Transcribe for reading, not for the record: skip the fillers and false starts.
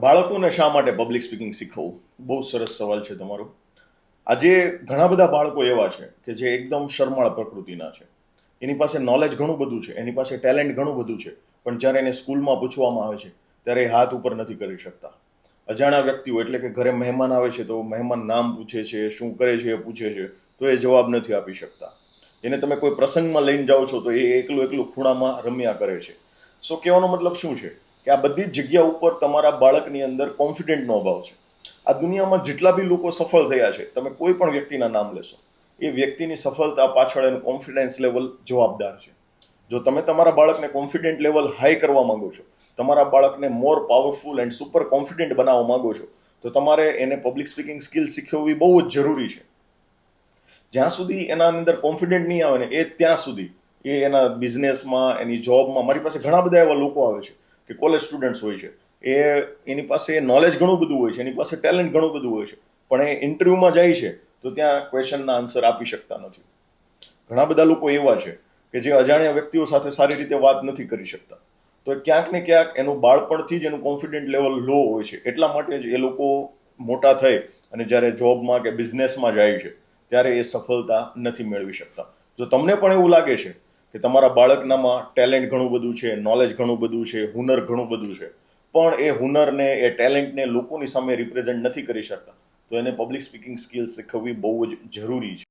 બાળકોને શા માટે પબ્લિક સ્પીકિંગ શીખવવું? બહુ સરસ સવાલ છે તમારો. આજે ઘણા બધા બાળકો એવા છે કે જે એકદમ શરમાળ પ્રકૃતિના છે. એની પાસે નોલેજ ઘણું બધું છે, એની પાસે ટેલેન્ટ ઘણું બધું છે, પણ જ્યારે એને સ્કૂલમાં પૂછવામાં આવે છે ત્યારે એ હાથ ઉપર નથી કરી શકતા. અજાણ્યા વ્યક્તિઓ એટલે કે ઘરે મહેમાન આવે છે તો મહેમાન નામ પૂછે છે, શું કરે છે એ પૂછે છે, તો એ જવાબ નથી આપી શકતા. એને તમે કોઈ પ્રસંગમાં લઈને જાઓ છો તો એ એકલું એકલું ખૂણામાં રમ્યા કરે છે. સો કહેવાનો મતલબ શું છે કે આ બધી જ જગ્યા ઉપર તમારા બાળકની અંદર કોન્ફિડન્ટનો અભાવ છે. આ દુનિયામાં જેટલા બી લોકો સફળ થયા છે, તમે કોઈ પણ વ્યક્તિના નામ લેશો, એ વ્યક્તિની સફળતા પાછળ એનું કોન્ફિડન્સ લેવલ જવાબદાર છે. જો તમે તમારા બાળકને કોન્ફિડન્ટ લેવલ હાઈ કરવા માંગો છો, તમારા બાળકને મોર પાવરફુલ એન્ડ સુપર કોન્ફિડન્ટ બનાવવા માંગો છો, તો તમારે એને પબ્લિક સ્પીકિંગ સ્કિલ શીખવવી બહુ જ જરૂરી છે. જ્યાં સુધી એના અંદર કોન્ફિડન્ટ નહીં આવે ને એ ત્યાં સુધી એ એના બિઝનેસમાં, એની જોબમાં, મારી પાસે ઘણા બધા એવા લોકો આવે છે કે કોલેજ સ્ટુડન્ટ્સ હોય છે, એની પાસે નોલેજ ઘણું બધું હોય છે, એની પાસે ટેલેન્ટ ઘણું બધું હોય છે, પણ એ ઇન્ટરવ્યૂમાં જાય છે તો ત્યાં ક્વેશ્ચનના આન્સર આપી શકતા નથી. ઘણા બધા લોકો એવા છે કે જે અજાણ્યા વ્યક્તિઓ સાથે સારી રીતે વાત નથી કરી શકતા. તો ક્યાંક ને ક્યાંક એનું બાળપણથી જ એનું કોન્ફિડન્ટ લેવલ લો હોય છે. એટલા માટે જ એ લોકો મોટા થઈ અને જ્યારે જોબમાં કે બિઝનેસમાં જાય છે ત્યારે એ સફળતા નથી મેળવી શકતા. જો તમને પણ એવું લાગે છે કે તમારા બાળકનામાં ટેલેન્ટ ઘણું બધું છે, નોલેજ ઘણું બધું છે, હુનર ઘણું બધું છે, પણ એ હુનરને, એ ટેલેન્ટને લોકોની સામે રિપ્રેઝન્ટ નથી કરી શકતા, તો એને પબ્લિક સ્પીકિંગ સ્કિલ્સ શીખવવી બહુ જ જરૂરી છે.